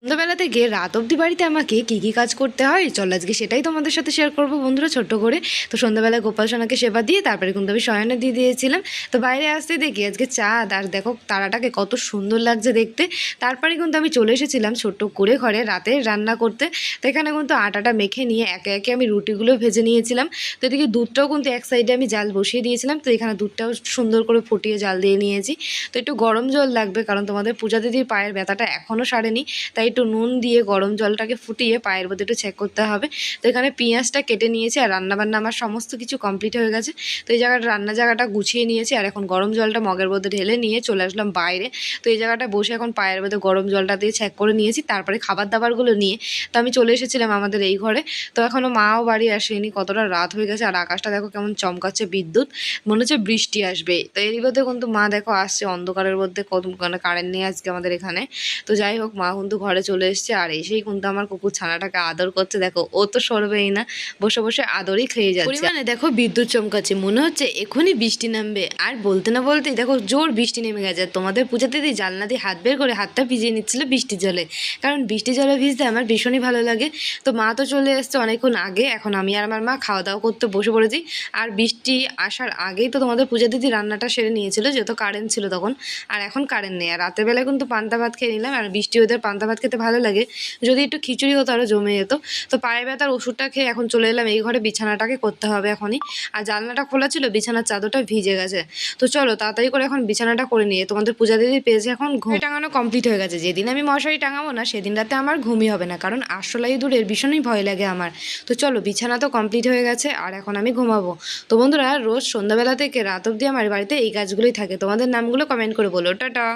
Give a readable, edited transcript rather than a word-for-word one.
সন্ধ্যাবেলা থেকে রাত অবধি বাড়িতে আমাকে কী কাজ করতে হয় চল আজকে সেটাই তোমাদের সাথে শেয়ার করবো বন্ধুরা, ছোট্ট করে। তো সন্ধ্যাবেলায় গোপাল সোনাকে সেবা দিয়ে তারপরে কিন্তু আমি শয়নে দিয়ে দিয়েছিলাম। তো বাইরে আসতে দেখি আজকে চাঁদ, আর দেখো তারাটাকে কত সুন্দর লাগছে দেখতে। তারপরে কিন্তু আমি চলে এসেছিলাম ছোট্ট করে ঘরে রাতে রান্না করতে। তো এখানে কিন্তু আটাটা মেখে নিয়ে একে একে আমি রুটিগুলো ভেজে নিয়েছিলাম। তো এদিকে দুধটাও কিন্তু এক সাইডে আমি জাল বসিয়ে দিয়েছিলাম। তো এখানে দুধটাও সুন্দর করে ফুটিয়ে জাল দিয়ে নিয়েছি। তো একটু গরম জল লাগবে, কারণ তোমাদের পূজা দিদির পায়ের ব্যথাটা এখনও সারেনি, তাই একটু নুন দিয়ে গরম জলটাকে ফুটিয়ে পায়ের মধ্যে একটু চেক করতে হবে। তো এখানে পেঁয়াজটা কেটে নিয়েছি, আর রান্নাবান্না আমার সমস্ত কিছু কমপ্লিট হয়ে গেছে। তো এই জায়গাটা গুছিয়ে নিয়েছি, আর এখন গরম জলটা মগের মধ্যে ঢেলে নিয়ে চলে আসলাম বাইরে। তো এই জায়গাটা বসে এখন পায়ের মধ্যে গরম জলটা দিয়ে চেক করে নিয়েছি, তারপরে খাবার দাবারগুলো নিয়ে তো আমি চলে এসেছিলাম আমাদের এই ঘরে। তো এখনও মাও বাড়ি আসেনি, কতটা রাত হয়ে গেছে, আর আকাশটা দেখো কেমন চমকাচ্ছে, বিদ্যুৎ মনে হচ্ছে বৃষ্টি আসবে। তো এরই মধ্যে কিন্তু মা দেখো আসছে অন্ধকারের মধ্যে, কত কারেন্ট নেই আজকে আমাদের এখানে। তো যাই হোক, মা কিন্তু ঘরে চলে এসছে, আর এসেই কিন্তু আমার কুকুর ছানাটাকে আদর করছে। দেখো ও তো সরবেই না, বসে বসে আদরই খেয়ে যাচ্ছে। পরিমাণে দেখো বিদ্যুৎ চমকাচ্ছে, মনে হচ্ছে এখনই বৃষ্টি নামবে। আর বলতে না বলতেই দেখো জোর বৃষ্টি নেমে গেছে। তোমাদের পূজা দিদি জানলা দিয়ে হাত বের করে হাতটা ভিজিয়ে নিচ্ছিল বৃষ্টির জলে, কারণ বৃষ্টি জলে ভিজতে আমার ভীষণই ভালো লাগে। তো মা তো চলে এসছে অনেকক্ষণ আগে, এখন আমি আর আমার মা খাওয়া দাওয়া করতে বসে পড়েছি। আর বৃষ্টি আসার আগেই তো তোমাদের পূজা দিদি রান্নাটা সেরে নিয়েছিল, যেহেতু কারেন্ট ছিল তখন। আর এখন কারেন্ট নেই, আর রাতের বেলায় কিন্তু পান্তা ভাত খেয়ে নিলাম। আর বৃষ্টি ওদের পান্তা ভাত খেতে ভালো লাগে, যদি একটু খিচুড়ি হতো আরও জমে যেত। তো পায়ে ব্যথার ওষুধটা খেয়ে এখন চলে এলাম এই ঘরে, বিছানাটাকে করতে হবে এখনই। আর জানলাটা খোলা ছিল, বিছানার চাদরটা ভিজে গেছে। তো চলো তাড়াতাড়ি করে এখন বিছানাটা করে নিয়ে তোমাদের পূজা দিদির পেয়েছে এখন ঘুম টাঙানো কমপ্লিট হয়ে গেছে। যেদিন আমি মশারি টাঙাবো না সেদিন রাতে আমার ঘুমই হবে না, কারণ আরশোলা ইঁদুরের ভীষণই ভয় লাগে আমার। তো চলো বিছানা তো কমপ্লিট হয়ে গেছে, আর এখন আমি ঘুমাবো। তো বন্ধুরা, রোজ সন্ধ্যাবেলা থেকে রাত অবধি আমার বাড়িতে এই কাজগুলোই থাকে। তোমাদের নামগুলো কমেন্ট করে বলো। টাটা।